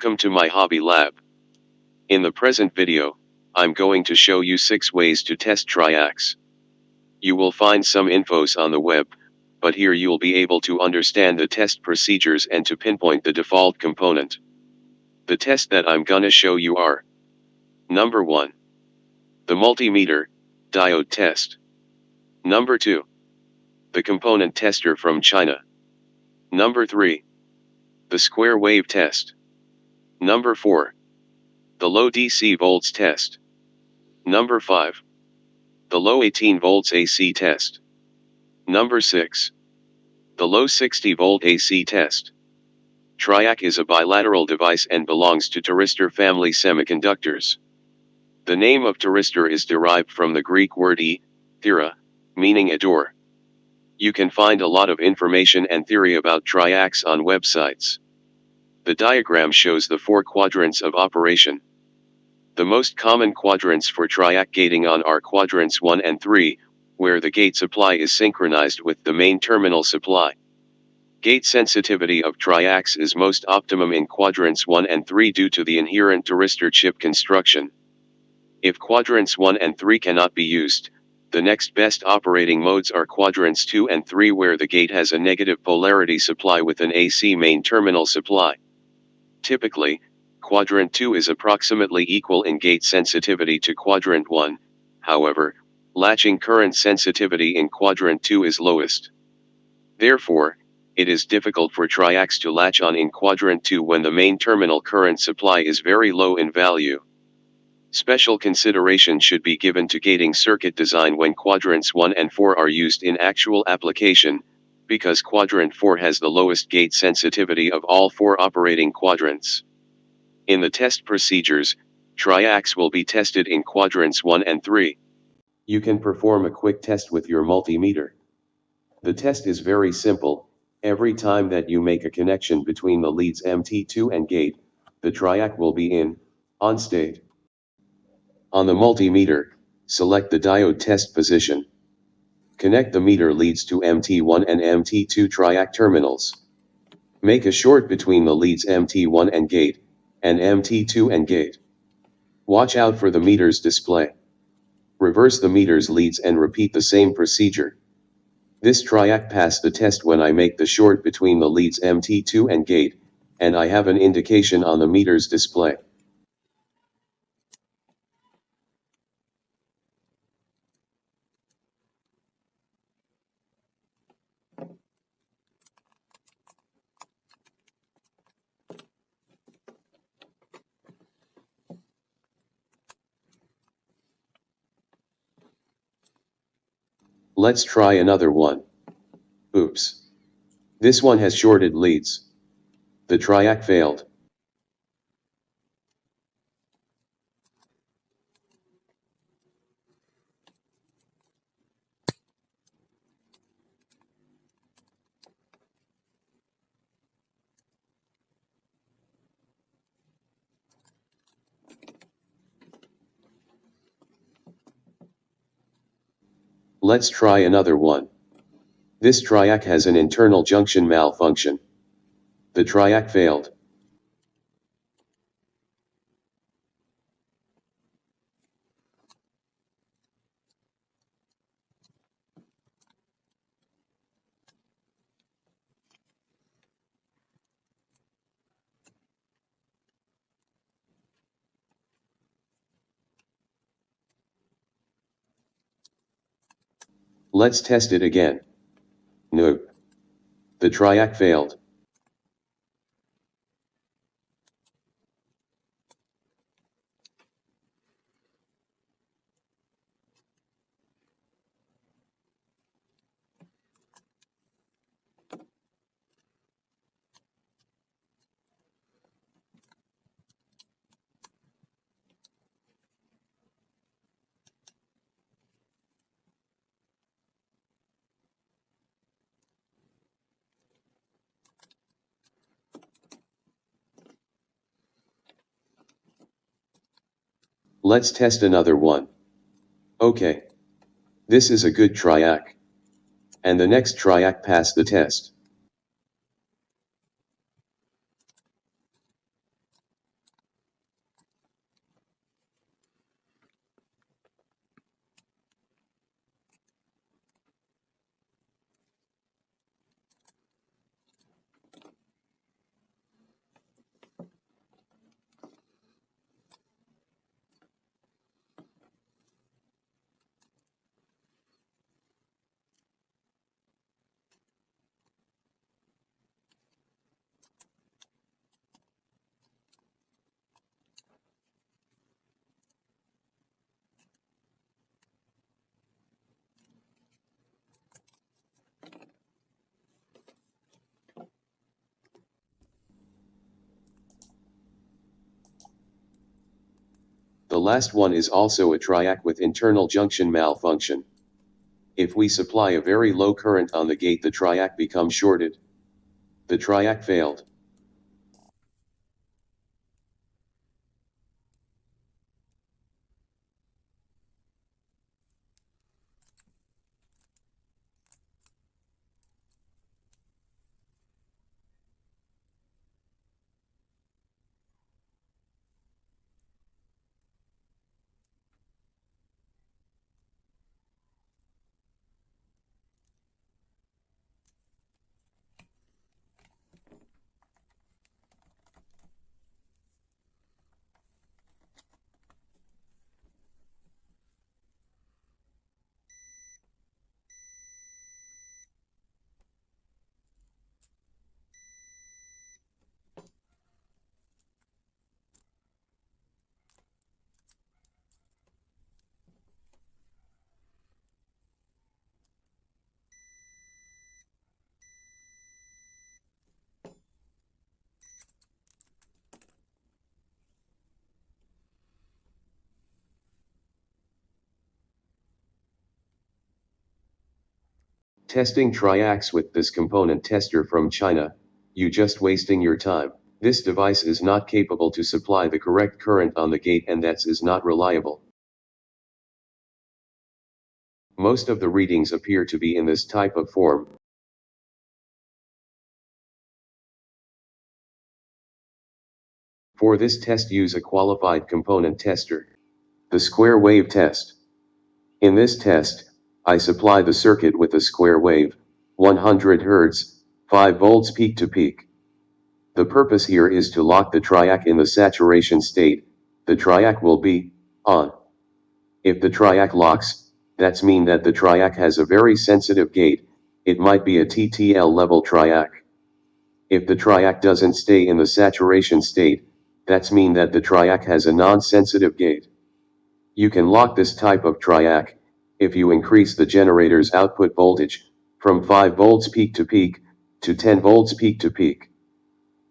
Welcome to my hobby lab. In the present video, I'm going to show you 6 ways to test Triacs. You will find some infos on the web, but here you'll be able to understand the test procedures and to pinpoint the default component. The tests that I'm gonna show you are: Number 1. The multimeter diode test. Number 2. The component tester from China. Number 3. The square wave test. Number 4. The low DC volts test. Number 5. The low 18 volts AC test. Number 6. The low 60 volt AC test. Triac is a bilateral device and belongs to thyristor family semiconductors. The name of thyristor is derived from the Greek word thyra, meaning a door. You can find a lot of information and theory about Triacs on websites. The diagram shows the 4 quadrants of operation. The most common quadrants for Triac gating on are quadrants 1 and 3, where the gate supply is synchronized with the main terminal supply. Gate sensitivity of Triacs is most optimum in quadrants 1 and 3 due to the inherent thyristor chip construction. If quadrants 1 and 3 cannot be used, the next best operating modes are quadrants 2 and 3, where the gate has a negative polarity supply with an AC main terminal supply. Typically, quadrant 2 is approximately equal in gate sensitivity to quadrant 1, however, latching current sensitivity in quadrant 2 is lowest. Therefore, it is difficult for Triacs to latch on in quadrant 2 when the main terminal current supply is very low in value. Special consideration should be given to gating circuit design when quadrants 1 and 4 are used in actual application, because quadrant 4 has the lowest gate sensitivity of all 4 operating quadrants. In the test procedures, Triacs will be tested in quadrants 1 and 3. You can perform a quick test with your multimeter. The test is very simple. Every time that you make a connection between the leads MT2 and gate, the Triac will be on state. On the multimeter, select the diode test position. Connect the meter leads to MT1 and MT2 Triac terminals. Make a short between the leads MT1 and gate, and MT2 and gate. Watch out for the meter's display. Reverse the meter's leads and repeat the same procedure. This Triac passed the test when I make the short between the leads MT2 and gate, and I have an indication on the meter's display. Let's try another one. Oops. This one has shorted leads. The Triac failed. Let's try another one. This Triac has an internal junction malfunction. The Triac failed. Let's test it again. Nope. The Triac failed. Let's test another one. Okay. This is a good Triac. And the next Triac passed the test. last one is also a triac with internal junction malfunction. If we supply a very low current on the gate, the triac becomes shorted. The triac failed. Testing Triacs with this component tester from China, you just wasting your time. This device is not capable to supply the correct current on the gate, and that is not reliable. Most of the readings appear to be in this type of form. For this test, use a qualified component tester. The square wave test. In this test, I supply the circuit with a square wave, 100 Hz, 5 volts peak to peak. The purpose here is to lock the triac in the saturation state. The triac will be on. If the triac locks, that's mean that the triac has a very sensitive gate. It might be a TTL level triac. If the triac doesn't stay in the saturation state, that's mean that the triac has a non-sensitive gate. You can lock this type of triac if you increase the generator's output voltage from 5 volts peak to peak to 10 volts peak to peak.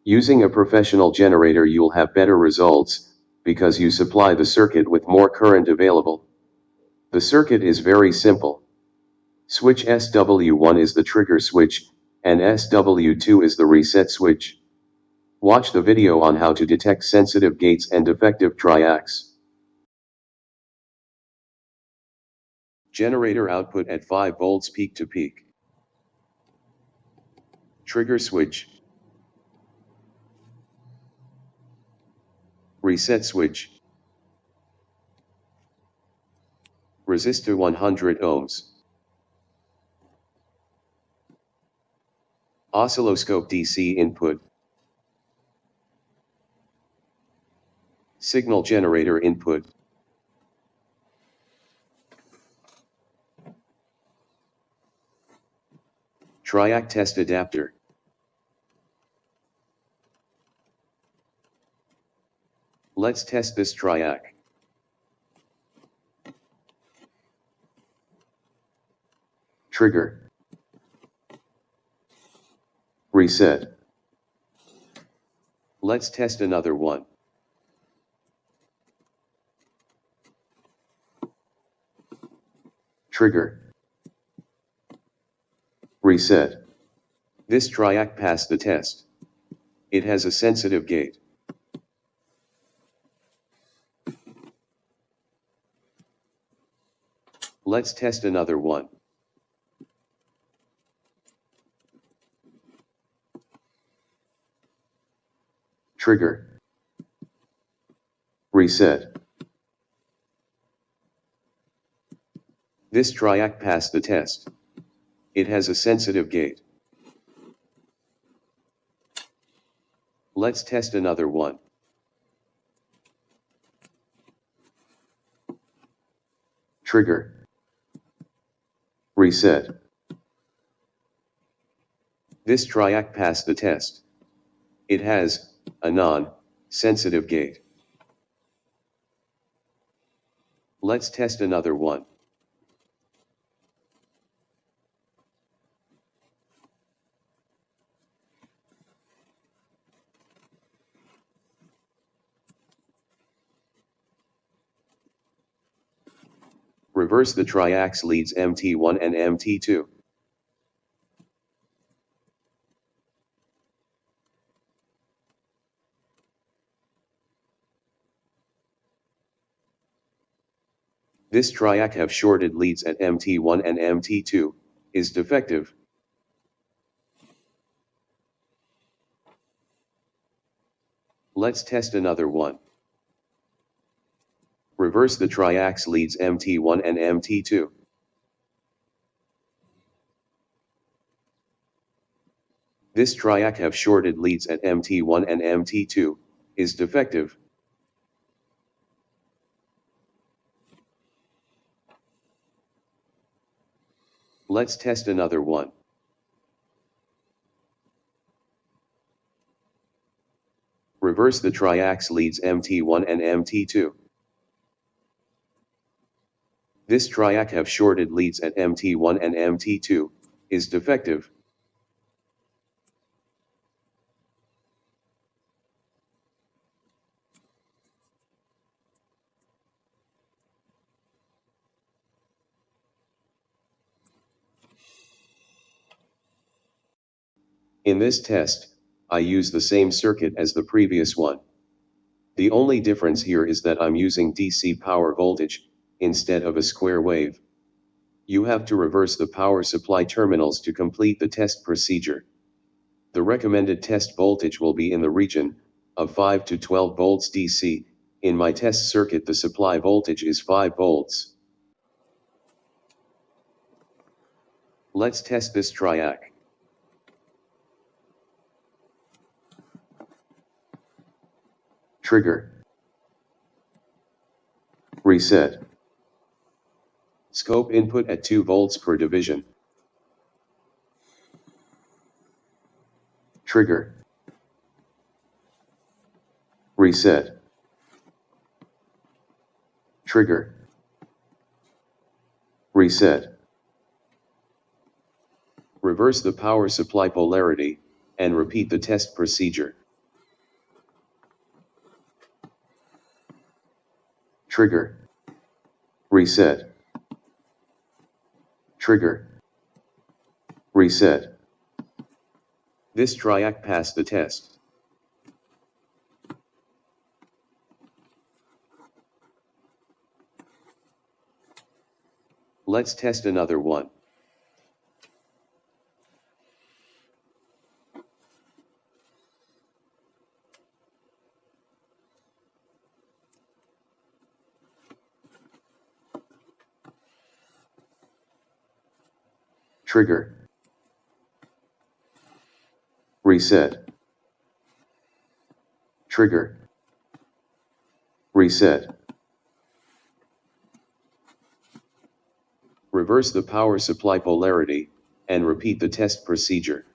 Using a professional generator, you'll have better results because you supply the circuit with more current available. The circuit is very simple. Switch SW1 is the trigger switch, and SW2 is the reset switch. Watch the video on how to detect sensitive gates and defective triacs. Generator output at 5 volts peak to peak. Trigger switch. Reset switch. Resistor 100 ohms. Oscilloscope DC input. Signal generator input. Triac test adapter. Let's test this triac. Trigger. Reset. Let's test another one. Trigger. Reset. This triac passed the test. It has a sensitive gate. Let's test another one. Trigger. Reset. This triac passed the test. It has a sensitive gate. Let's test another one. Trigger. Reset. This triac passed the test. It has a non-sensitive gate. Let's test another one. Reverse the Triacs leads MT1 and MT2. This triac have shorted leads at MT1 and MT2, is defective. Let's test another one. Reverse the Triacs leads MT1 and MT2. This triac have shorted leads at MT1 and MT2, is defective. Let's test another one. Reverse the Triacs leads MT1 and MT2. This triac have shorted leads at MT1 and MT2, is defective. In this test, I use the same circuit as the previous one. The only difference here is that I'm using DC power voltage, instead of a square wave. You have to reverse the power supply terminals to complete the test procedure. The recommended test voltage will be in the region of 5 to 12 volts DC. In my test circuit the supply voltage is 5 volts. Let's test this triac. Trigger. Reset. Scope input at 2 volts per division. Trigger. Reset. Trigger. Reset. Reverse the power supply polarity, and repeat the test procedure. Trigger. Reset. Trigger. Reset. This triac passed the test. Let's test another one. Trigger. Reset. Trigger. Reset. Reverse the power supply polarity, and repeat the test procedure.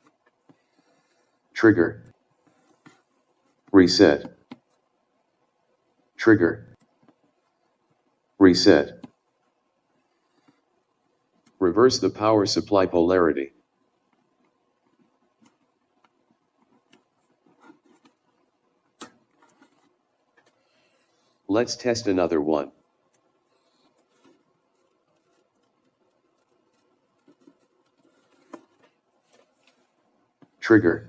Trigger. Reset. Trigger. Reset. Reverse the power supply polarity. Let's test another one. Trigger.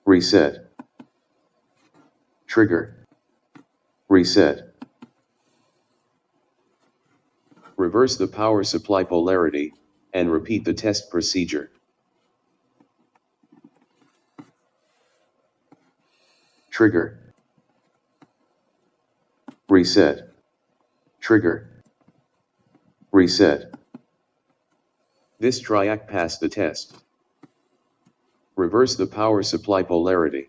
Reset. Trigger. Reset. Reverse the power supply polarity, and repeat the test procedure. Trigger. Reset. Trigger. Reset. This triac passed the test. Reverse the power supply polarity.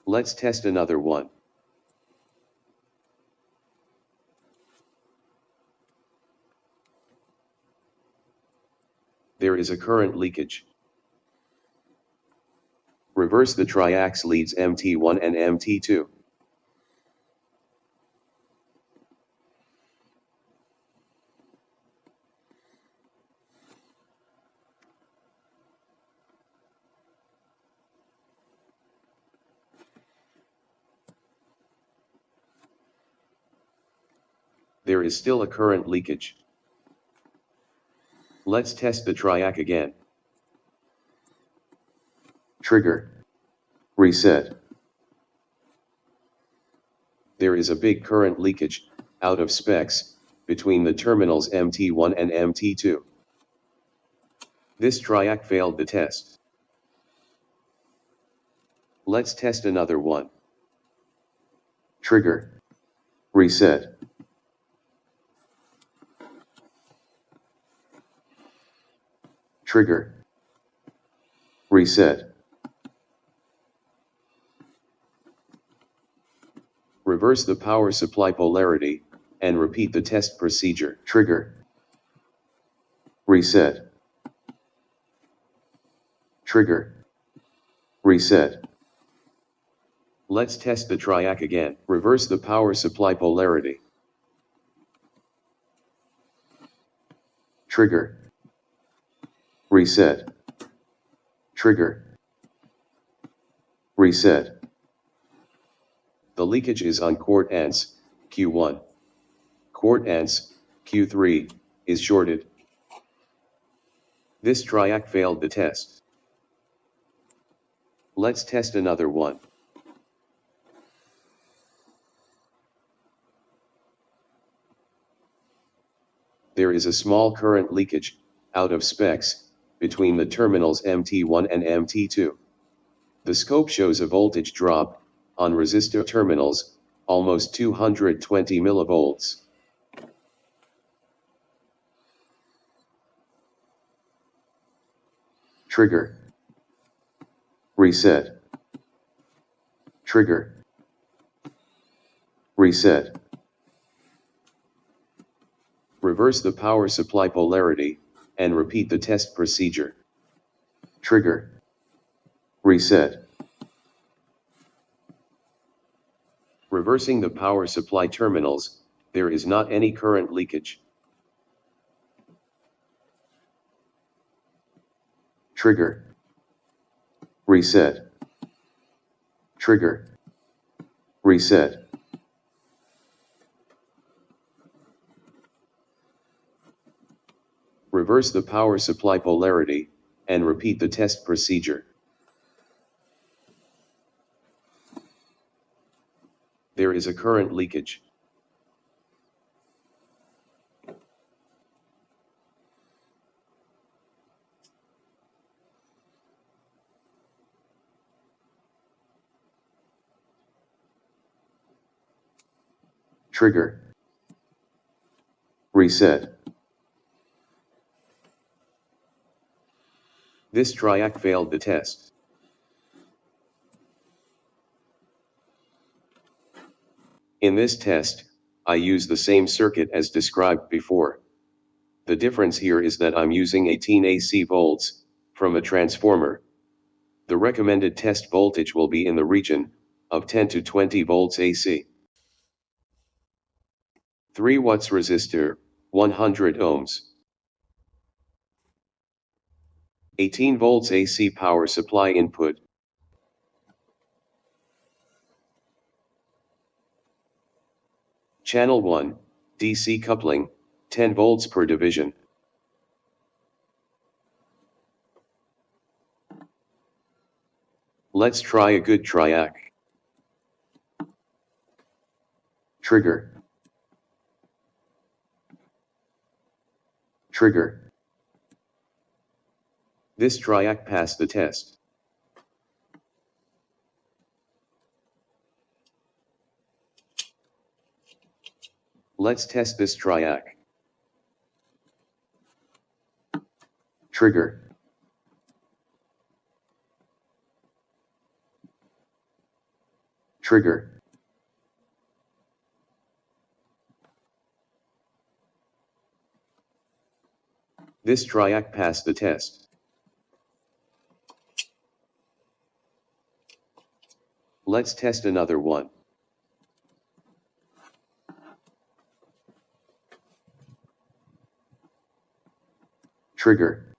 Let's test another one. There is a current leakage. Reverse the Triacs leads MT1 and MT2. there is still a current leakage. Let's test the triac again. Trigger. Reset. There is a big current leakage, out of specs, between the terminals MT1 and MT2. This triac failed the test. Let's test another one. Trigger. Reset. Trigger. Reset. Reverse the power supply polarity, and repeat the test procedure. Trigger. Reset. Trigger. Reset. Let's test the triac again. Reverse the power supply polarity. Trigger. Reset. Trigger. Reset. The leakage is on quart ants, Q1. Quart ants, Q3, is shorted. This triac failed the test. Let's test another one. There is a small current leakage, out of specs, between the terminals MT1 and MT2. The scope shows a voltage drop, on resistor terminals, almost 220 millivolts. Trigger. Reset. Trigger. Reset. Reverse the power supply polarity, and repeat the test procedure. Trigger. Reset. Reversing the power supply terminals, there is not any current leakage. Trigger. Reset. Trigger. Reset. Reverse the power supply polarity, and repeat the test procedure. There is a current leakage. Trigger. Reset. This triac failed the test. In this test, I use the same circuit as described before. The difference here is that I'm using 18 AC volts, from a transformer. The recommended test voltage will be in the region, of 10 to 20 volts AC. 3 watts resistor, 100 ohms. 18 volts AC power supply input. Channel 1, DC coupling, 10 volts per division. Let's try a good triac. Trigger. Trigger. This triac passed the test. Let's test this triac. Trigger. Trigger. This triac passed the test. Let's test another one. Trigger.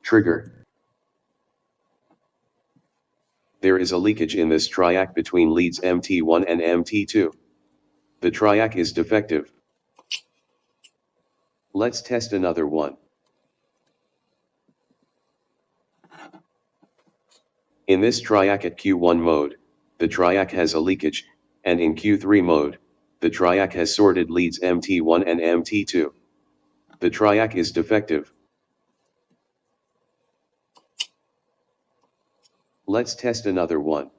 Trigger. There is a leakage in this triac between leads MT1 and MT2. The Triac is defective. Let's test another one. In this Triac at Q1 mode, the Triac has a leakage, and in Q3 mode, the Triac has sorted leads MT1 and MT2. The Triac is defective. Let's test another one.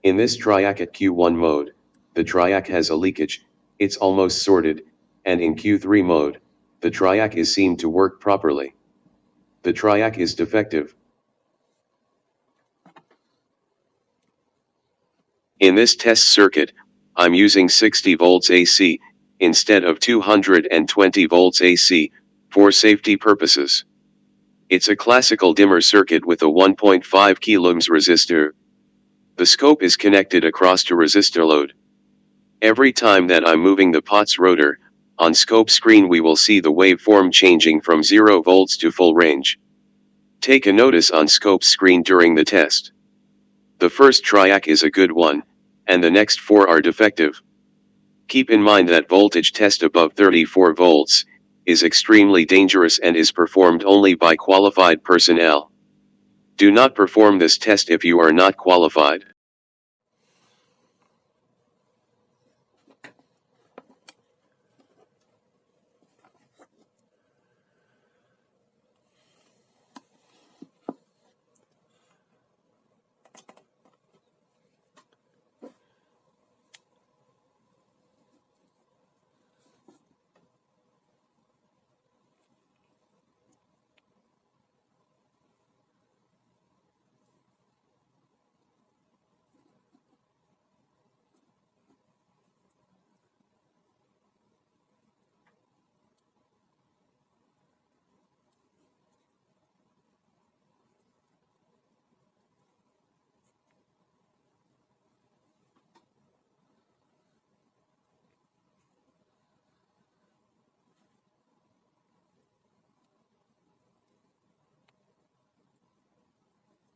In this Triac at Q1 mode, the Triac has a leakage, it's almost sorted, and in Q3 mode, the Triac is seen to work properly. The Triac is defective. In this test circuit, I'm using 60 volts AC, instead of 220 volts AC, for safety purposes. It's a classical dimmer circuit with a 1.5 kiloohms resistor. The scope is connected across to resistor load. Every time that I'm moving the pot's rotor, on scope screen we will see the waveform changing from 0 volts to full range. Take a notice on scope screen during the test. The first Triac is a good one, and the next 4 are defective. Keep in mind that voltage test above 34 volts is extremely dangerous and is performed only by qualified personnel. Do not perform this test if you are not qualified.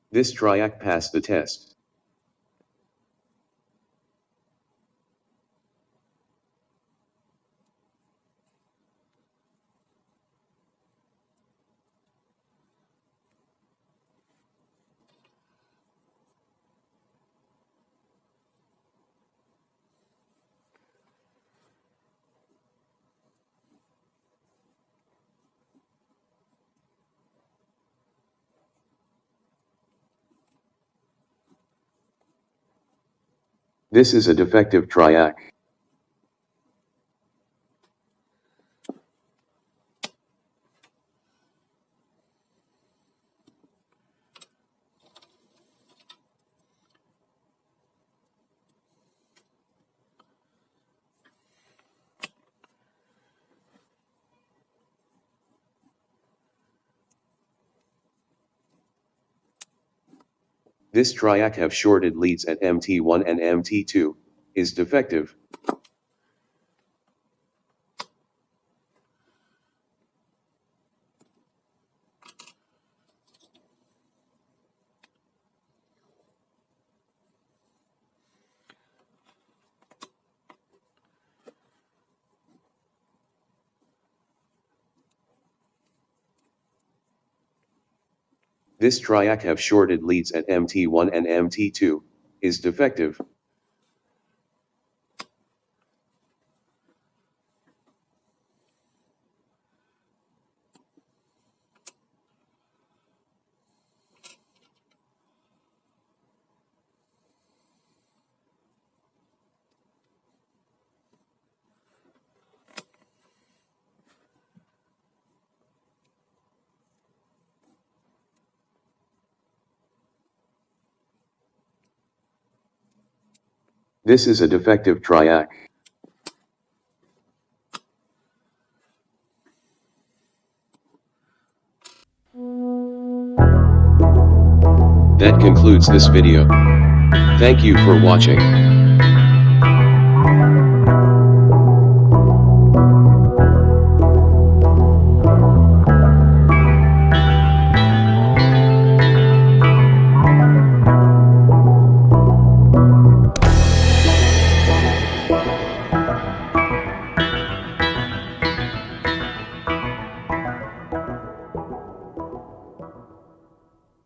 This Triac passed the test. This is a defective Triac. This Triac have shorted leads at MT1 and MT2, is defective. This Triac have shorted leads at MT1 and MT2, is defective. This is a defective Triac. That concludes this video. Thank you for watching.